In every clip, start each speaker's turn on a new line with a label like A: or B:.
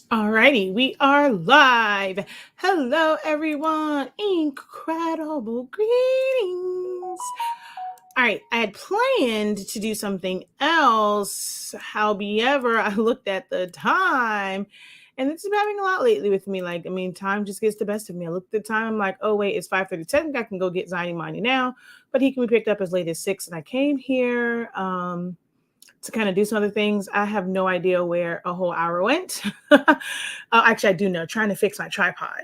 A: Alrighty, we are live. Hello, everyone. Incredible greetings. All right, I had planned to do something else. However, I looked at the time, and it's been having a lot lately with me. Time just gets the best of me. I looked at the time, I'm like, oh wait, it's 5:37. I can go get Ziny Money now, but he can be picked up as late as 6. And I came here. To kind of do some other things. I have no idea where a whole hour went. Actually, I do know. Trying to fix my tripod.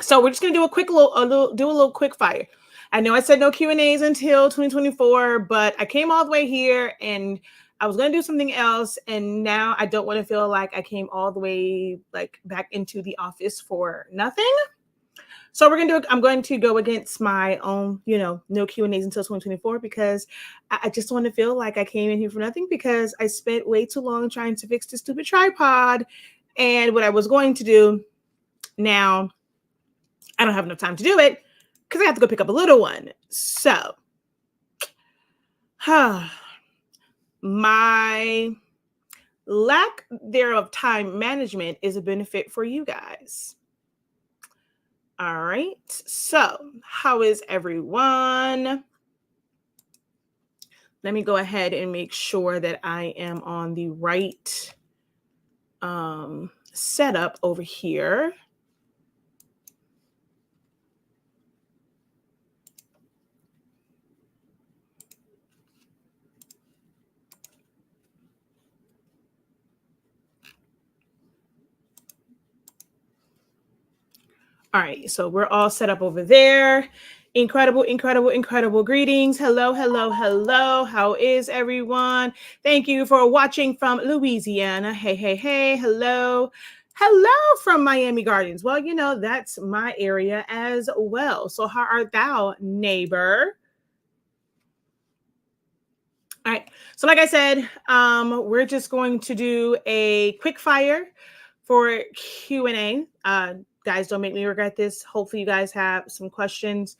A: So we're just gonna do a little quick fire. I know I said no Q&As until 2024, but I came all the way here and I was gonna do something else, and now I don't want to feel like I came all the way like back into the office for nothing. So I'm going to go against my own, no Q&As until 2024 because I just want to feel like I came in here for nothing because I spent way too long trying to fix this stupid tripod. And what I was going to do now, I don't have enough time to do it because I have to go pick up a little one. So, my lack thereof time management is a benefit for you guys. All right. So, how is everyone? Let me go ahead and make sure that I am on the right setup over here. All right, so we're all set up over there. Incredible, incredible, incredible greetings. Hello, hello, hello. How is everyone? Thank you for watching from Louisiana. Hey, hey, hey. Hello. Hello from Miami Gardens. Well, that's my area as well. So how art thou, neighbor? All right. So like I said, we're just going to do a quick fire for Q&A. Guys, don't make me regret this. Hopefully you guys have some questions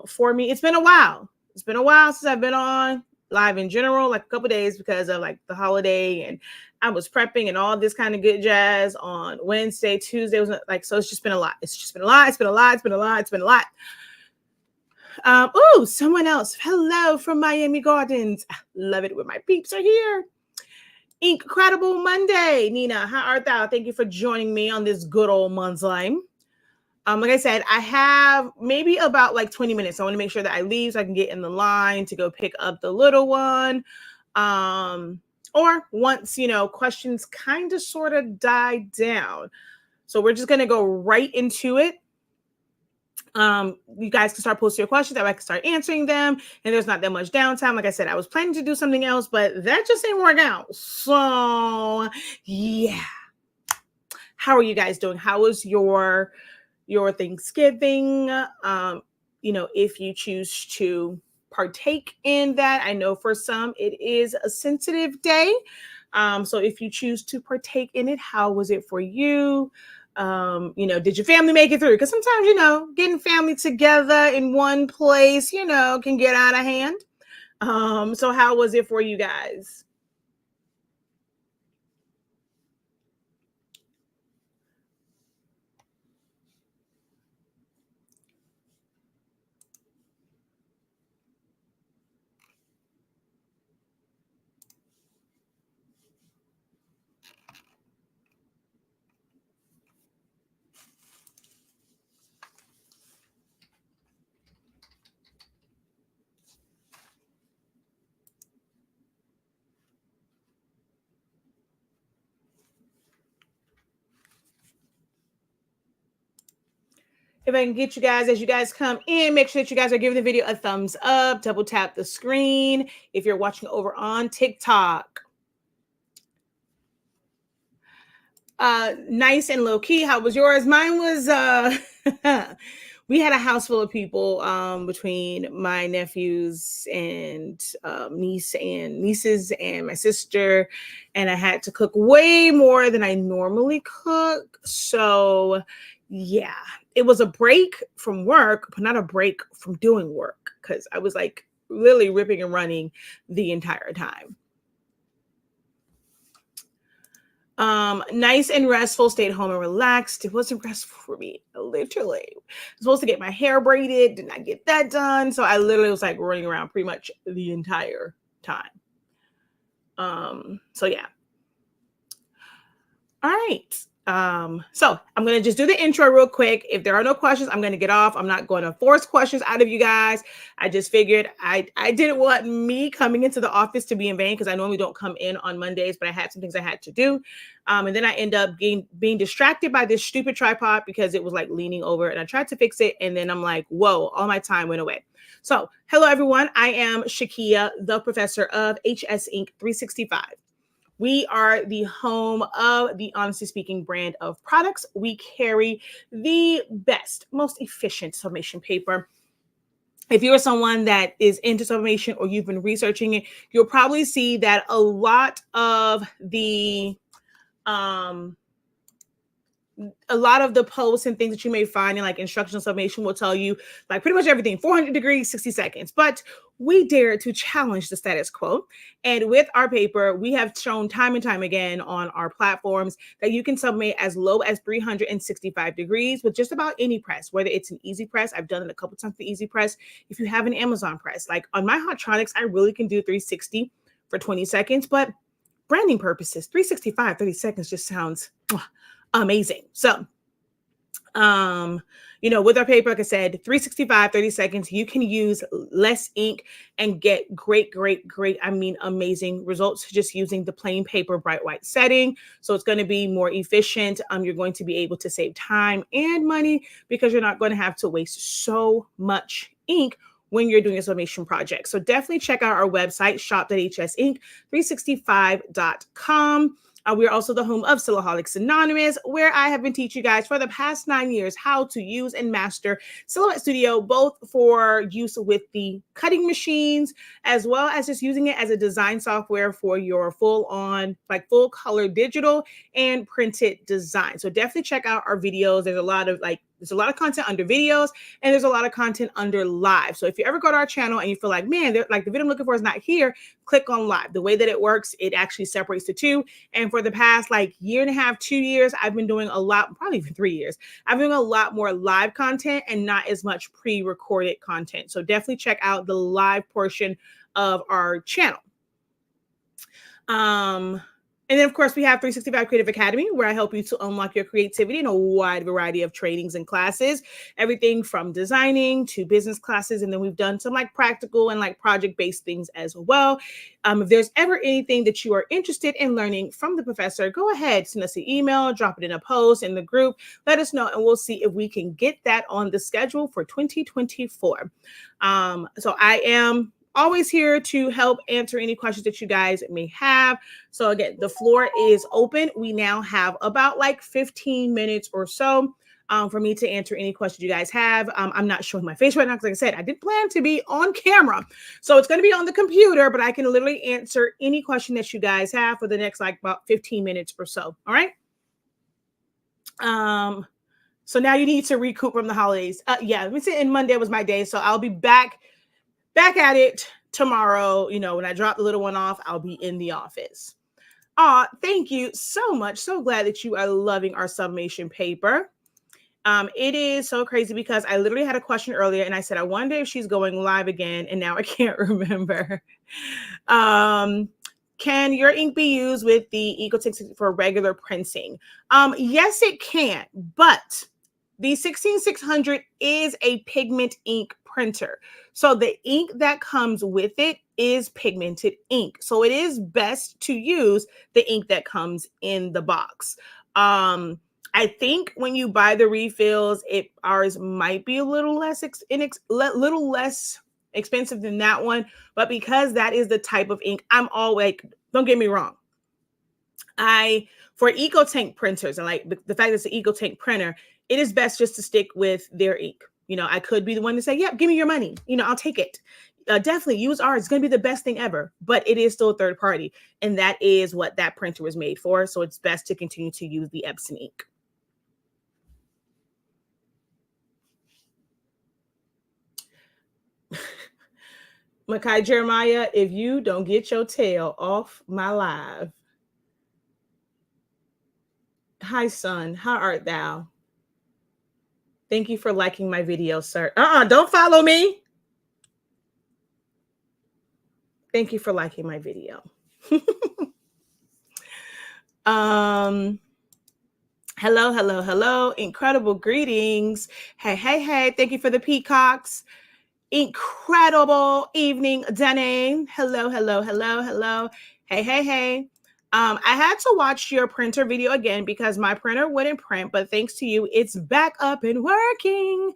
A: for me. It's been a while. It's been a while since I've been on live in general, like a couple days because of like the holiday, and I was prepping and all this kind of good jazz on Wednesday, Tuesday was like, so it's just been a lot. It's just been a lot. It's been a lot. It's been a lot. It's been a lot. Someone else. Hello from Miami Gardens. Love it when my peeps are here. Incredible Monday, Nina. How art thou? Thank you for joining me on this good old Monday. Like I said, I have maybe about like 20 minutes. I want to make sure that I leave so I can get in the line to go pick up the little one. Or once, questions kind of sort of die down. So we're just going to go right into it. You guys can start posting your questions that I can start answering them, and there's not that much downtime. Like I said, I was planning to do something else, but that just ain't working out. So yeah, how are you guys doing? How was your Thanksgiving? If you choose to partake in that, I know for some it is a sensitive day. So if you choose to partake in it, how was it for you? Did your family make it through? Because sometimes, getting family together in one place, can get out of hand. So how was it for you guys? If I can get you guys, as you guys come in, make sure that you guys are giving the video a thumbs up, double tap the screen if you're watching over on TikTok. Nice and low key. How was yours? Mine was we had a house full of people between my nephews and nieces and my sister, and I had to cook way more than I normally cook. So yeah, it was a break from work, but not a break from doing work because I was like literally ripping and running the entire time. Nice and restful, stayed home and relaxed. It wasn't restful for me, literally. I was supposed to get my hair braided, did not get that done. So I literally was like running around pretty much the entire time. So yeah. All right. So I'm gonna just do the intro real quick. If there are no questions, I'm gonna get off. I'm not going to force questions out of you guys. I just figured I didn't want me coming into the office to be in vain because I normally don't come in on Mondays, but I had some things I had to do. And then I end up being distracted by this stupid tripod because it was like leaning over, and I tried to fix it, and then I'm like, whoa, all my time went away. So hello everyone. I am Shakia, the professor of HS Inc. 365. We are the home of the Honestly Speaking brand of products. We carry the best, most efficient summation paper. If you're someone that is into summation or you've been researching it, you'll probably see that a lot of the posts and things that you may find in like instructional summation will tell you like pretty much everything, 400 degrees, 60 seconds. But we dare to challenge the status quo. And with our paper, we have shown time and time again on our platforms that you can submit as low as 365 degrees with just about any press, whether it's an easy press. I've done it a couple times for easy press. If you have an Amazon press, like on my Hotronix, I really can do 360 for 20 seconds, but branding purposes, 365, 30 seconds just sounds amazing. So, with our paper, like I said, 365, 30 seconds, you can use less ink and get great, amazing results just using the plain paper bright white setting. So it's going to be more efficient. You're going to be able to save time and money because you're not going to have to waste so much ink when you're doing a summation project. So definitely check out our website, shop.hsinc365.com. We're also the home of Silhouettes Anonymous, where I have been teaching you guys for the past 9 years how to use and master Silhouette Studio, both for use with the cutting machines, as well as just using it as a design software for your full color digital and printed design. So definitely check out our videos. There's a lot of content under videos, and there's a lot of content under live. So if you ever go to our channel and you feel like, man, the video I'm looking for is not here, click on live. The way that it works, it actually separates the two. And for the past year and a half, 2 years, I've been doing a lot, probably even 3 years. I've been doing a lot more live content and not as much pre-recorded content. So definitely check out the live portion of our channel. And then, of course, we have 365 Creative Academy, where I help you to unlock your creativity in a wide variety of trainings and classes, everything from designing to business classes. And then we've done some practical and project-based things as well. If there's ever anything that you are interested in learning from the professor, go ahead, send us an email, drop it in a post in the group, let us know, and we'll see if we can get that on the schedule for 2024. So I am always here to help answer any questions that you guys may have. So again, the floor is open. We now have about 15 minutes or so for me to answer any questions you guys have. I'm not showing my face right now because, like I said, I did plan to be on camera. So it's going to be on the computer, but I can literally answer any question that you guys have for the next about 15 minutes or so. All right. So now you need to recoup from the holidays. Yeah, let me say, and Monday was my day. So I'll be back at it tomorrow. When I drop the little one off, I'll be in the office. Thank you so much. So glad that you are loving our summation paper. It is so crazy because I literally had a question earlier and I said, I wonder if she's going live again. And now I can't remember. Can your ink be used with the EcoTink for regular printing? Yes, it can, but the 16600 is a pigment ink printer. So the ink that comes with it is pigmented ink. So it is best to use the ink that comes in the box. I think when you buy the refills, ours might be a little less expensive than that one. But because that is the type of ink, I'm always, don't get me wrong, for EcoTink printers and the fact that it's an EcoTink printer, it is best just to stick with their ink. I could be the one to say, yep, give me your money. I'll take it. Definitely use ours. It's going to be the best thing ever, but it is still a third party. And that is what that printer was made for. So it's best to continue to use the Epson ink. Makai Jeremiah, if you don't get your tail off my live. Hi, son. How art thou? Thank you for liking my video, sir. Don't follow me. Thank you for liking my video. Hello, hello, hello. Incredible greetings. Hey, hey, hey. Thank you for the peacocks. Incredible evening, Danae. Hello, hello, hello, hello. Hey, hey, hey. I had to watch your printer video again because my printer wouldn't print, but thanks to you, it's back up and working.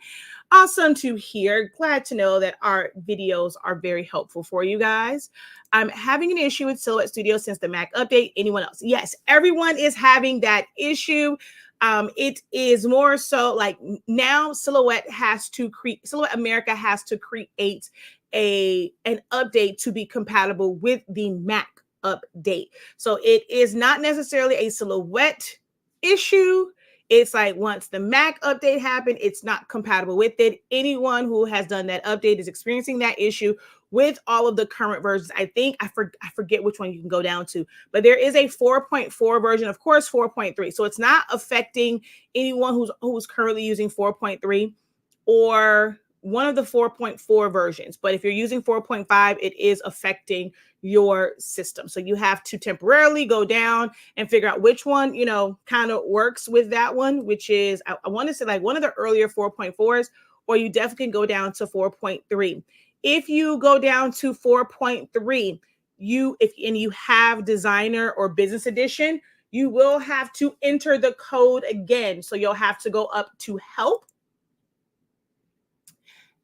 A: Awesome to hear. Glad to know that our videos are very helpful for you guys. I'm having an issue with Silhouette Studio since the Mac update. Anyone else? Yes, everyone is having that issue. It is more so like now Silhouette America has to create an update to be compatible with the Mac update. So it is not necessarily a Silhouette issue. It's like once the Mac update happened, it's not compatible with it. Anyone who has done that update is experiencing that issue with all of the current versions. I think I forget which one you can go down to, but there is a 4.4 version, of course, 4.3. So it's not affecting anyone who's currently using 4.3 or one of the 4.4 versions. But if you're using 4.5, it is affecting your system. So you have to temporarily go down and figure out which one, kind of works with that one, which is, I want to say like one of the earlier 4.4s, or you definitely can go down to 4.3. If you go down to 4.3, if you have designer or business edition, you will have to enter the code again. So you'll have to go up to help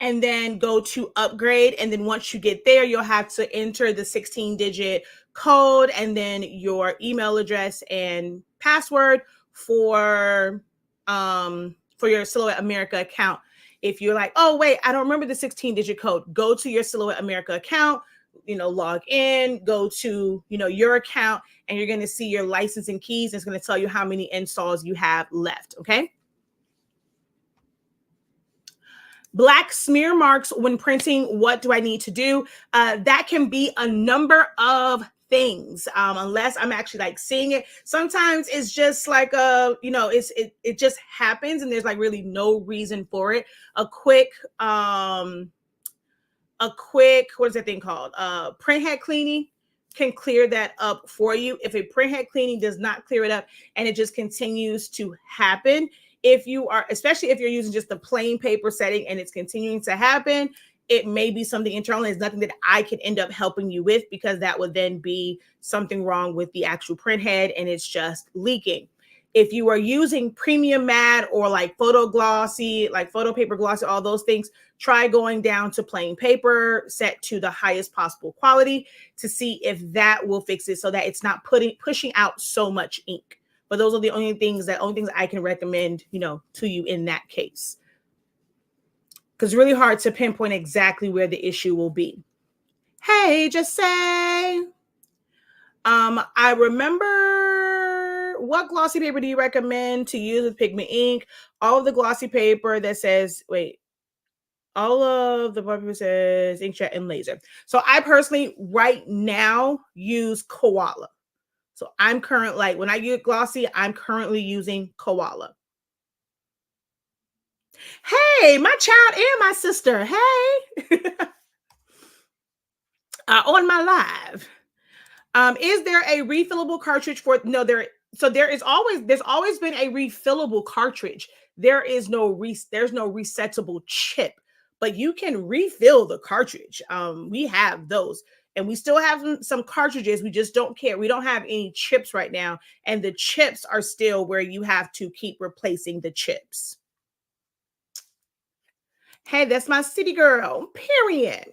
A: and then go to upgrade. And then once you get there, you'll have to enter the 16-digit code and then your email address and password for your Silhouette America account. If you're like, oh, wait, I don't remember the 16-digit code, go to your Silhouette America account, log in, go to, your account, and you're going to see your licensing keys. It's going to tell you how many installs you have left. Okay. Black smear marks when printing, what do I need to do? That can be a number of things, unless I'm actually like seeing it. Sometimes it's just like it just happens and there's like really no reason for it. A quick what is that thing called? Printhead cleaning can clear that up for you. If a printhead cleaning does not clear it up and it just continues to happen, especially if you're using just the plain paper setting and it's continuing to happen, it may be something internal. It's nothing that I can end up helping you with because that would then be something wrong with the actual print head and it's just leaking. If you are using premium matte or like photo glossy, like photo paper glossy, all those things, try going down to plain paper, set to the highest possible quality to see if that will fix it so that it's not pushing out so much ink. But those are the only things I can recommend, to you in that case. Because it's really hard to pinpoint exactly where the issue will be. Hey, just say, I remember, what glossy paper do you recommend to use with pigment ink? All of the glossy paper that says, all of the paper says inkjet and laser. So I personally right now use Koala. So I'm when I use glossy, I'm currently using Koala. Hey, my child and my sister. Hey, on my live. Is there a refillable cartridge for? No, there's always been a refillable cartridge. There's no resettable chip, but you can refill the cartridge. We have those. And we still have some cartridges. We just don't care. We don't have any chips right now. And the chips are still where you have to keep replacing the chips. Hey, that's my city girl, period.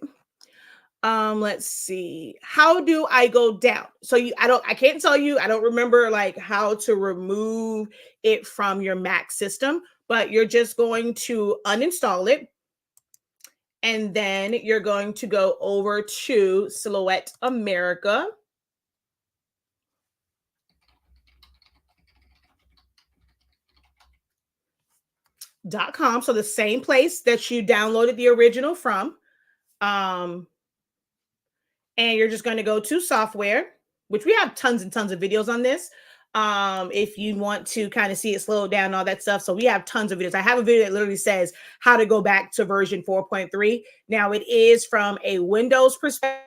A: Let's see. How do I go down? So I can't tell you. I don't remember like how to remove it from your Mac system, but you're just going to uninstall it. And then you're going to go over to Silhouette America. .com. So the same place that you downloaded the original from. And you're just going to go to software, which we have tons and tons of videos on this. if you want to kind of see it slow down and all that stuff. So we have tons of videos. I have a video that literally says how to go back to version 4.3. Now it is from a Windows perspective,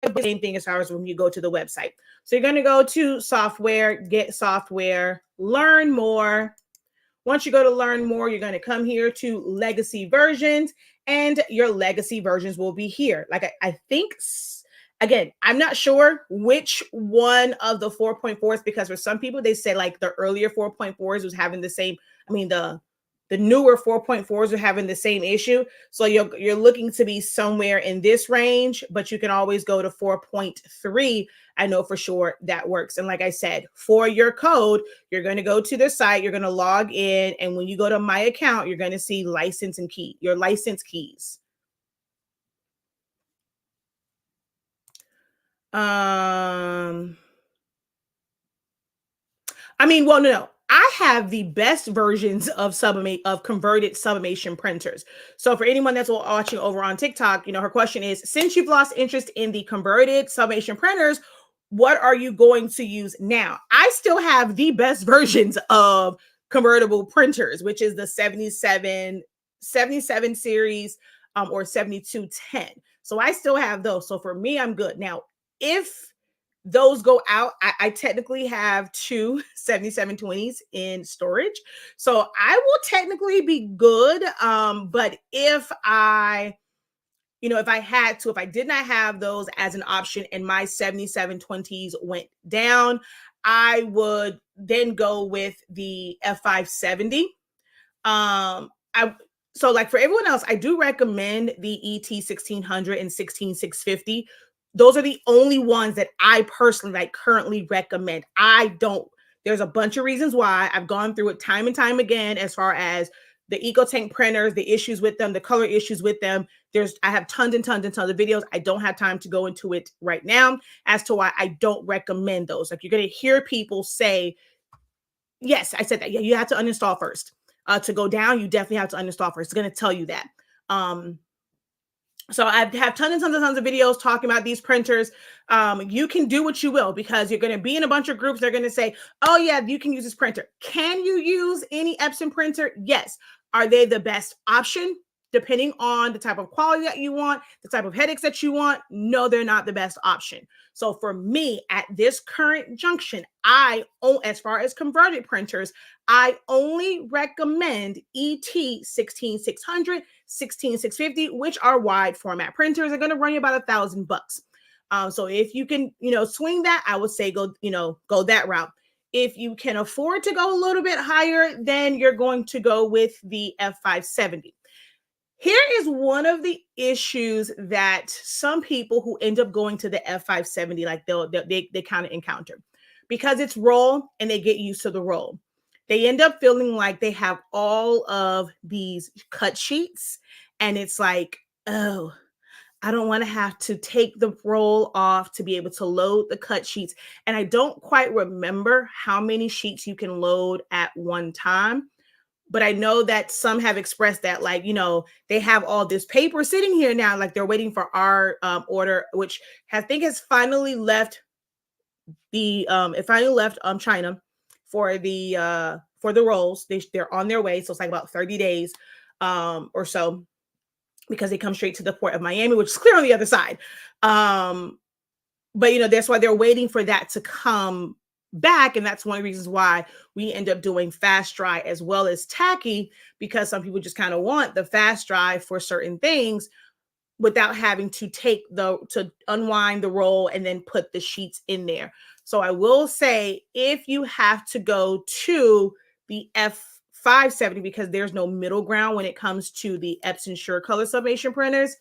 A: the same thing as far as when you go to the website. So you're going to go to software, get software, learn more. Once you go to learn more, you're going to come here to legacy versions, and your legacy versions will be here. Like I think, again, I'm not sure which one of the 4.4s, because for some people, they say like the earlier 4.4s was having the same, I mean, the newer 4.4s are having the same issue. So you're looking to be somewhere in this range, but you can always go to 4.3. I know for sure that works. And like I said, for your code, you're going to go to the site, you're going to log in. And when you go to my account, you're going to see license and key, your license keys. I mean, well, no. I have the best versions of converted sublimation printers. So for anyone that's watching over on TikTok, her question is, since you've lost interest in the converted sublimation printers, what are you going to use now? I still have the best versions of convertible printers, which is the 77 series or 7210. So I still have those. So for me, I'm good. Now, if those go out, I technically have two 7720s in storage. So I will technically be good. But if I did not have those as an option and my 7720s went down, I would then go with the F570. So like for everyone else, I do recommend the ET1600 and 16650. Those are the only ones that I personally currently recommend. There's a bunch of reasons why. I've gone through it time and time again, as far as the EcoTank printers, the issues with them, the color issues with them. I have tons and tons and tons of videos. I don't have time to go into it right now as to why I don't recommend those. Like, you're going to hear people say, yes, I said that. Yeah, you have to uninstall first. To go down, you definitely have to uninstall first. It's going to tell you that. So I have tons and tons of videos talking about these printers. You can do what you will, because you're going to be in a bunch of groups. They're going to say, oh yeah, you can use this printer. Can you use any Epson printer? Yes. Are they the best option? Depending on the type of quality that you want, the type of headaches that you want, no, they're not the best option. So for me, at this current junction, as far as converted printers, I only recommend ET16600, 16650, which are wide format printers. They're going to run you about $1,000. So if you can, swing that, I would say go that route. If you can afford to go a little bit higher, then you're going to go with the F570. Here is one of the issues that some people who end up going to the F570, like they kind of encounter, because it's roll and they get used to the roll. They end up feeling like they have all of these cut sheets, and it's like, oh, I don't want to have to take the roll off to be able to load the cut sheets. And I don't quite remember how many sheets you can load at one time. But I know that some have expressed that, like, they have all this paper sitting here now, like they're waiting for our order, which I think has finally left China for the rolls. They're on their way. So it's like about 30 days or so, because they come straight to the port of Miami, which is clear on the other side. But that's why they're waiting for that to come back. And that's one of the reasons why we end up doing fast dry as well as tacky, because some people just kind of want the fast dry for certain things without having to to unwind the roll and then put the sheets in there. So I will say, if you have to go to the F570, because there's no middle ground when it comes to the Epson SureColor sublimation printers,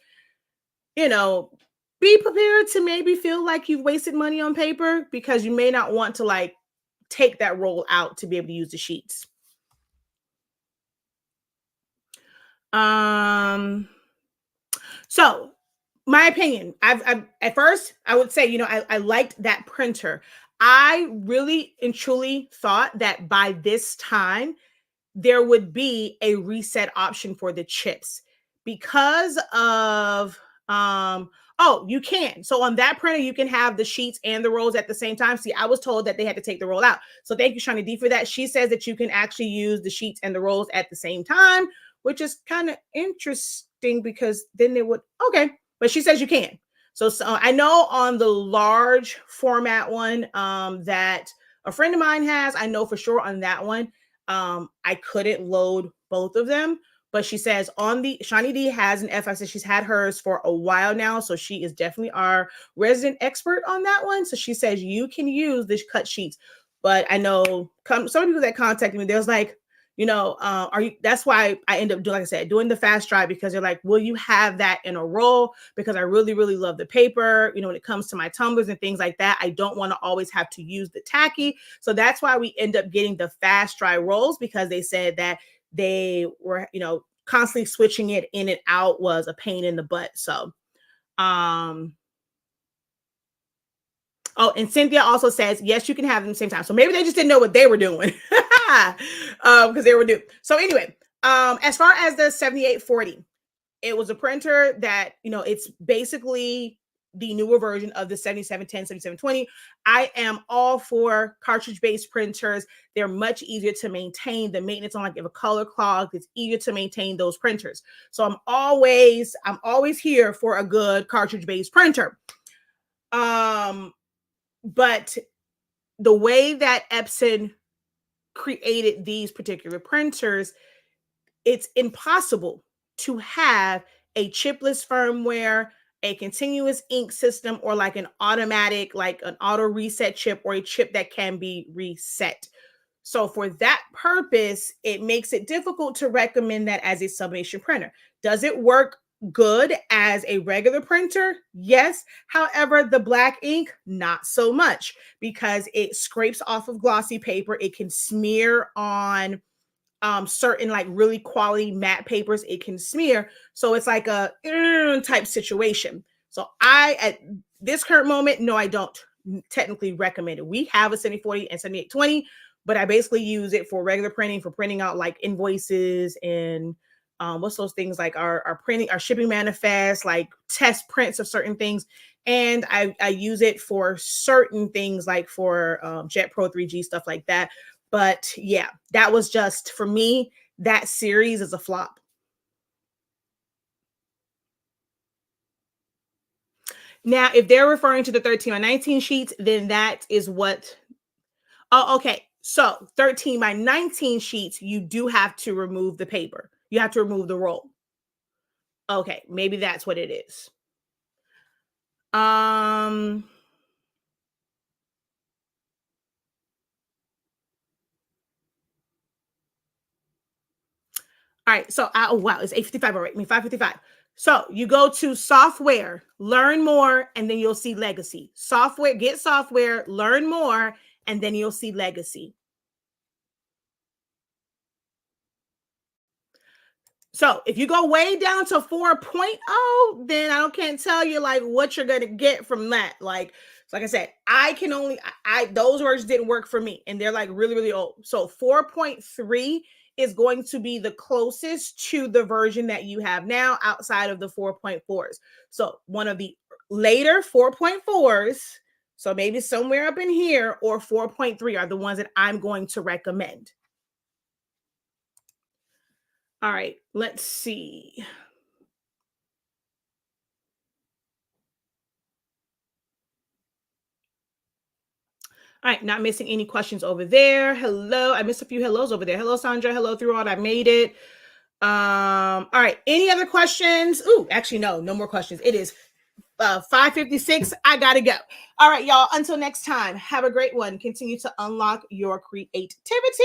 A: be prepared to maybe feel like you've wasted money on paper, because you may not want to take that roll out to be able to use the sheets. So my opinion, I've at first I would say, I liked that printer. I really and truly thought that by this time there would be a reset option for the chips, because of Oh, you can. So on that printer, you can have the sheets and the rolls at the same time. See, I was told that they had to take the roll out. So thank you, Shani D, for that. She says that you can actually use the sheets and the rolls at the same time, which is kind of interesting because then they would, okay. But she says you can. So I know on the large format one that a friend of mine has, I know for sure on that one, I couldn't load both of them. But she says on the Shani D has an FI. She's had hers for a while now. So she is definitely our resident expert on that one. So she says you can use this cut sheets. But I know some people that contacted me, there's like, are you, that's why I end up doing, like I said, doing the fast drive, because they're like, will you have that in a roll? Because I really, really love the paper. When it comes to my tumblers and things like that, I don't want to always have to use the tacky. So that's why we end up getting the fast dry rolls, because they said that they were, constantly switching it in and out was a pain in the butt. So, oh, and Cynthia also says, yes, you can have them at the same time. So maybe they just didn't know what they were doing because they were new. So anyway, as far as the 7840, it was a printer that, it's basically the newer version of the 7710, 7720. I am all for cartridge-based printers. They're much easier to maintain. The maintenance on, like, if a color clogged, it's easier to maintain those printers. So I'm always here for a good cartridge-based printer. But the way that Epson created these particular printers, it's impossible to have a chipless firmware, a continuous ink system, or like an automatic, like an auto reset chip, or a chip that can be reset. So for that purpose, it makes it difficult to recommend that as a summation printer. Does it work good as a regular printer? Yes. However, the black ink, not so much, because it scrapes off of glossy paper. It can smear on certain, like, really quality matte papers. It can smear. So it's like a type situation. So at this current moment, no, I don't technically recommend it. We have a 7040 and 7820, but I basically use it for regular printing, for printing out like invoices and what's those things, like our printing, our shipping manifest, like test prints of certain things. And I use it for certain things, like for Jet Pro 3G, stuff like that. But yeah, that was just, for me, that series is a flop. Now, if they're referring to the 13 by 19 sheets, then that is what, oh, okay. So 13 by 19 sheets, you do have to remove the paper. You have to remove the roll. Okay, maybe that's what it is. All right, so oh wow, it's 8:55 already. 5:55. So you go to software, learn more, and then you'll see legacy. Software, get software, learn more, and then you'll see legacy. So if you go way down to 4.0, then I can't tell you like what you're gonna get from that. Like I said, I can only those words didn't work for me, and they're like really, really old. So 4.3 is going to be the closest to the version that you have now outside of the 4.4s. So one of the later 4.4s, so maybe somewhere up in here, or 4.3 are the ones that I'm going to recommend. All right, let's see. All right, not missing any questions over there. Hello, I missed a few hellos over there. Hello, Sandra. Hello, throughout. I made it. All right, any other questions? Ooh, actually, no more questions. It is 5:56. I gotta go. All right, y'all, until next time, have a great one. Continue to unlock your creativity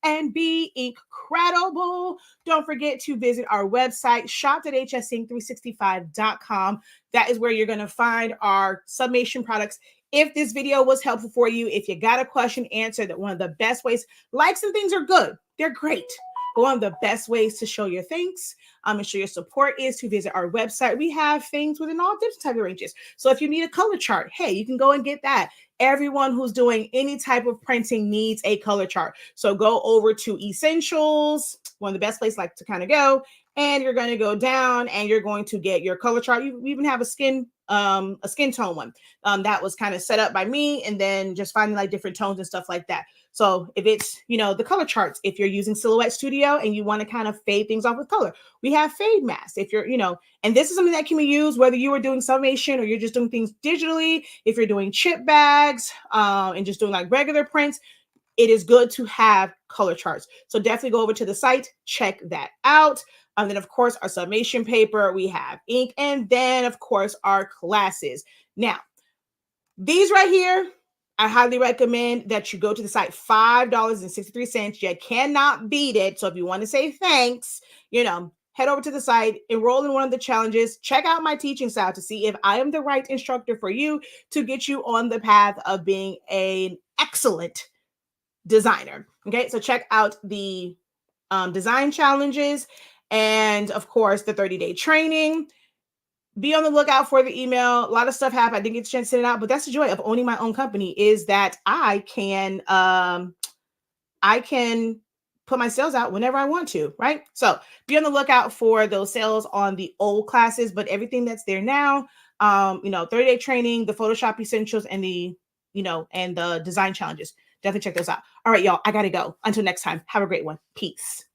A: and be incredible. Don't forget to visit our website, shop.hsync365.com. That is where you're going to find our summation products. If this video was helpful for you, if you got a question answered, that one of the best ways, likes and things are good. They're great. But one of the best ways to show your thanks and show your support is to visit our website. We have things within all different type of ranges. So if you need a color chart, hey, you can go and get that. Everyone who's doing any type of printing needs a color chart. So go over to Essentials, one of the best places like to kind of go, and you're going to go down and you're going to get your color chart. You even have a skin tone one that was kind of set up by me, and then just finding like different tones and stuff like that. So if it's, the color charts, if you're using Silhouette Studio and you want to kind of fade things off with color, we have fade masks. If you're, and this is something that can be used whether you are doing summation or you're just doing things digitally. If you're doing chip bags and just doing like regular prints, it is good to have color charts. So definitely go over to the site, check that out. And then, of course, our summation paper, we have ink, and then, of course, our classes. Now, these right here, I highly recommend that you go to the site. $5.63. You cannot beat it. So if you want to say thanks, head over to the site, enroll in one of the challenges, check out my teaching style to see if I am the right instructor for you to get you on the path of being an excellent designer. Okay, so check out the design challenges and, of course, the 30-day training. Be on the lookout for the email. A lot of stuff happened. I didn't get the chance to send it out, but that's the joy of owning my own company, is that I can put my sales out whenever I want to, right? So be on the lookout for those sales on the old classes, but everything that's there now, 30-day training, the Photoshop essentials, and the design challenges. Definitely check those out. All right, y'all, I gotta go. Until next time, have a great one. Peace.